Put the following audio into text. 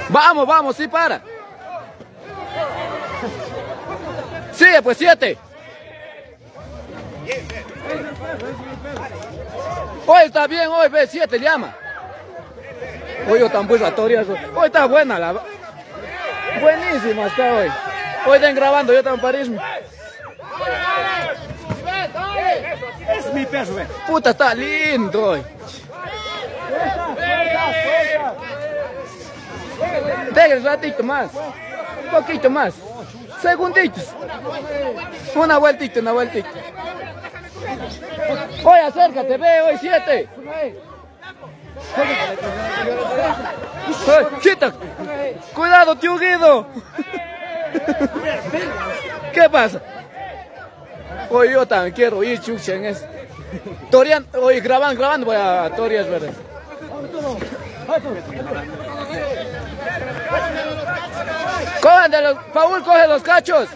Vamos, vamos, sí, para. Sigue, pues 7. Hoy está bien, hoy ve 7 llama. Hoy yo tan buena Torias. Hoy está buena la. Buenísima está hoy. Hoy están grabando, yo tan París. Es mi peso, ve. Puta, está lindo hoy. Deja un ratito más. Un poquito más. Segunditos. Una vueltita, una vueltita. Hoy acércate, ve, hoy 7. Quita. Cuidado, tío Guido. ¿Qué pasa? Hoy yo también quiero ir, chucha, en eso. Torian, hoy grabando voy a Torias, ¿verdad? Cojan de los, Paul, coge los cachos.